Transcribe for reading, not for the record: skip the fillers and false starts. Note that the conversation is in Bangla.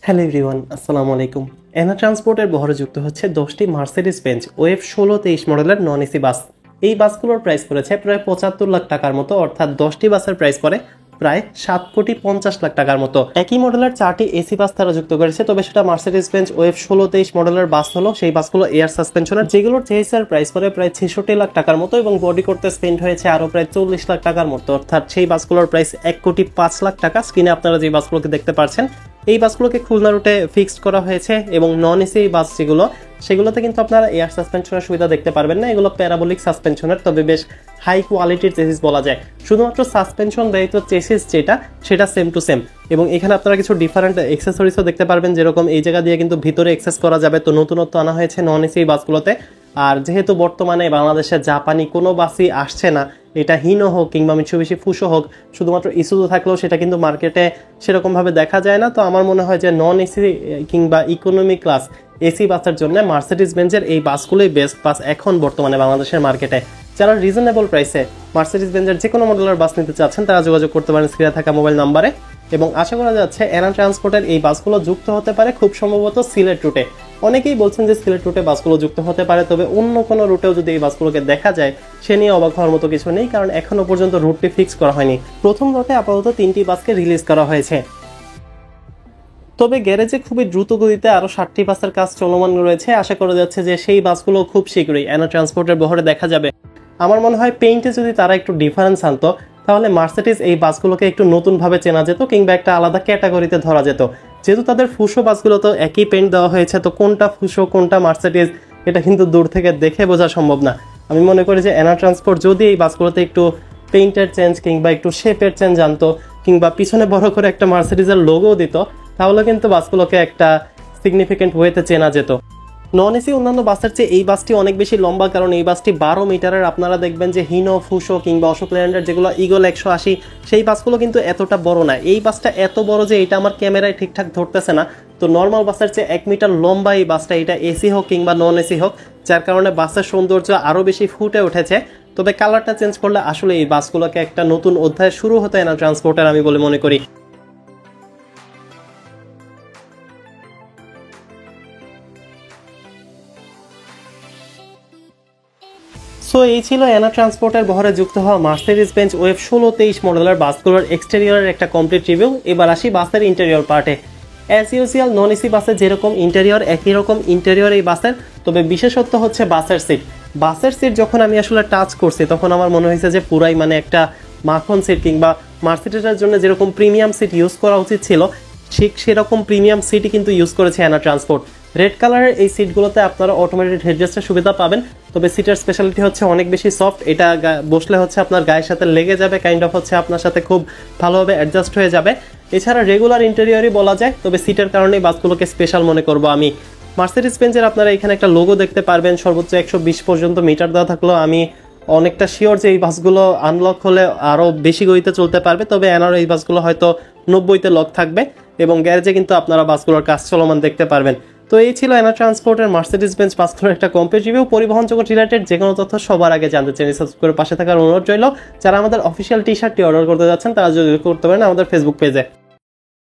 হ্যালো এভরিওয়ান, আসসালামু আলাইকুম। এনা ট্রান্সপোর্টের বহরে যুক্ত হচ্ছে 10টি মার্সিডিজ বেঞ্জ ওয়েভ 16-23 মডেলের নন এসি বাস। এই বাসগুলোর প্রাইস পড়েছে প্রায় 75 লাখ টাকার মতো, অর্থাৎ 10টি বাসের প্রাইস পড়ে প্রায় 7,50,00,000 টাকার মতো। একই মডেলের 4টি এসি বাস তারা যুক্ত করেছে, তবে সেটা মার্সিডিজ বেঞ্জ ওয়েভ 16-23 মডেলের বাস হলো। সেই বাসগুলো এয়ার সাসপেনশনের, যেগুলোর চেইসার প্রাইস পড়ে প্রায় 66 লাখ টাকার মতো এবং বডি করতে স্পেন্ড হয়েছে আরো প্রায় 40 লাখ টাকার মতো, অর্থাৎ সেই বাসগুলোর প্রাইস 1,05,00,000 টাকা। স্ক্রিনে আপনারা যে বাসগুলোকে দেখতে পাচ্ছেন, এই বাসগুলোকে খুলনা রুটে ফিক্সড করা হয়েছে এবং নন এসি বাস যেগুলো, সেগুলোতে কিন্তু আপনারা এয়ার সাসপেনশনের সুবিধা দেখতে পারবেন না। এগুলো প্যারাবোলিক সাসপেনশনের, তবে বেশ হাই কোয়ালিটির চেসিস বলা যায়। শুধুমাত্র সাসপেনশন ব্যতীত চেসিস যেটা, সেটা সেম টু সেম। এবং এখানে আপনারা কিছু ডিফারেন্ট এক্সেসরিজও দেখতে পারবেন, যেরকম এই জায়গা দিয়ে কিন্তু ভিতরে এক্সেস করা যাবে। তো নতুনত্ব আনা হয়েছে নন এসি বাসগুলোতে। আর যেহেতু বর্তমানে বাংলাদেশে জাপানি কোনো বাসই আসছে না, এটা হিনো হোক কিংবা মিৎসুবিশি ফুসো হোক, শুধুমাত্র ইসুজু থাকলেও সেটা কিন্তু মার্কেটে সেরকমভাবে দেখা যায় না। তো আমার মনে হয় যে নন এসি কিংবা ইকোনমি ক্লাস এসি বাসের জন্য মার্সিডিজ বেঞ্জের এই বাসগুলোই বেস্ট বাস এখন বর্তমানে বাংলাদেশের মার্কেটে। যারা রিজনেবল প্রাইসে মার্সিডিজ বেঞ্জের যে কোনো মডেলের বাস নিতে চাচ্ছেন, তারা যোগাযোগ করতে পারেন স্ক্রিনে থাকা মোবাইল নাম্বারে। এবং আশা করা যাচ্ছে এনা ট্রান্সপোর্টের এই বাসগুলো যুক্ত হতে পারে খুব সম্ভবত সিলেট রুটে। অনেকেই বলছেন যে সিলেট রুটে বাসগুলো যুক্ত হতে পারে, তবে অন্য কোনো রুটেও যদি এই বাসগুলোকে দেখা যায়, সে নিয়ে অবাক হওয়ার মতো কিছু নেই, কারণ এখনো পর্যন্ত রুটটি ফিক্স করা হয়নি। প্রথম লটে আপাতত 3টি বাসকে রিলিজ করা হয়েছে, তবে গ্যারেজে খুবই দ্রুত গতিতে আরো 60টি বাসের কাজ চলমান রয়েছে। আশা করা যাচ্ছে যে সেই বাসগুলো খুব শীঘ্রই এনা ট্রান্সপোর্টের বহরে দেখা যাবে। আমার মনে হয় পেইন্টে যদি তারা একটু ডিফারেন্স আনতো, তাহলে মার্সিডিজ এই বাসগুলোকে একটু নতুনভাবে চেনা যেত কিংবা একটা আলাদা ক্যাটাগরিতে ধরা যেত। যেহেতু তাদের ফুসো বাসগুলো তো একই পেইন্ট দেওয়া হয়েছে, তো কোনটা ফুসো কোনটা মার্সিডিজ এটা কিন্তু দূর থেকে দেখে বোঝা সম্ভব না। আমি মনে করি যে এনা ট্রান্সপোর্ট যদি এই বাসগুলোতে একটু পেইন্টের চেঞ্জ কিংবা একটু শেপের চেঞ্জ আনতো, কিংবা পিছনে বড় করে একটা মার্সিডিজের লোগো দিত, তাহলে কিন্তু বাসগুলোকে একটা সিগনিফিকেন্ট ওয়েতে চেনা যেত। নন এসি অন্যান্য বাসের চেয়ে এই বাসটি অনেক বেশি লম্বা, কারণ এই বাসটি 12 মিটারের। আপনারা দেখবেন যে হিনো ফুসো কিংবা অশোক লেল্যান্ডের যেগুলো ইগল 180, সেই বাসগুলো কিন্তু এতটা বড় না। এই বাসটা এত বড় যে এটা আমার ক্যামেরায় ঠিকঠাক ধরতেছে না। তো নর্মাল বাসের চেয়ে 1 মিটার লম্বা এই বাসটা, এটা এসি হোক কিংবা নন এসি হোক, যার কারণে বাসের সৌন্দর্য আরও বেশি ফুটে উঠেছে। তবে কালারটা চেঞ্জ করলে আসলে এই বাসগুলোকে একটা নতুন অধ্যায় শুরু হতে না ট্রান্সপোর্টের, আমি বলে মনে করি। সো এই ছিল এনা ট্রান্সপোর্টের বহরে যুক্ত হওয়া মার্সিডিজ বেঞ্জ ওয়েভ 16-23 মডেলের বাসগুলোর এক্সটেরিয়রের একটা কমপ্লিট রিভিউ। এবার আসি বাসের ইন্টেরিয়র পার্টে। অ্যাজ ইউজুয়াল নন এসি বাসে যেরকম ইন্টেরিয়র, একই রকম ইন্টেরিয়র এই বাসের। তবে বিশেষত্ব হচ্ছে বাসের সিট। বাসের সিট যখন আমি আসলে টাচ করছি, তখন আমার মনে হয়েছে যে পুরাই মানে একটা মাখন সিট, কিংবা মার্সিডিজের জন্য যেরকম প্রিমিয়াম সিট ইউজ করা উচিত ছিল, ঠিক সেরকম প্রিমিয়াম সিটই কিন্তু ইউজ করেছে এনা ট্রান্সপোর্ট। রেড কালারের এই সিটগুলোতে আপনারা অটোমেটেড হেডরেস্টের সুবিধা পাবেন, তবে সিটের স্পেশালিটি হচ্ছে অনেক বেশি সফট। এটা বসলে হচ্ছে আপনার গায়ের সাথে লেগে যাবে, কাইন্ড অফ হচ্ছে আপনার সাথে খুব ভালোভাবে অ্যাডজাস্ট হয়ে যাবে। এছাড়া রেগুলার ইন্টেরিয়রই বলা যায়, তবে সিটের কারণেই বাসগুলোকে স্পেশাল মনে করবো আমি। মার্সিডিজ বেঞ্জের আপনারা এখানে একটা লোগো দেখতে পারবেন, সর্বোচ্চ 120 পর্যন্ত মিটার দেওয়া থাকলেও আমি অনেকটা শিওর যে এই বাসগুলো আনলক হলে আরও বেশি গতিতে চলতে পারবে। তবে এনারও এই বাসগুলো হয়তো 90-তে লক থাকবে এবং গ্যারেজে কিন্তু আপনারা বাসগুলোর কাজ চলমান দেখতে পারবেন। তো এই ছিল এনা ট্রান্সপোর্টের মার্সিডিজ বেঞ্জ বাসগুলোর একটা কমপ্লিট রিভিউ। পরিবহন জগৎ রিলেটেড যে কোনো তথ্য সবার আগে জানতে চ্যানেল সাবস্ক্রাইব করে পাশে থাকার অনুরোধ রইল। যারা আমাদের অফিসিয়াল টি শার্টটি অর্ডার করতে যাচ্ছেন, তারা যোগাযোগ করতে পারেন আমাদের ফেসবুক পেজে।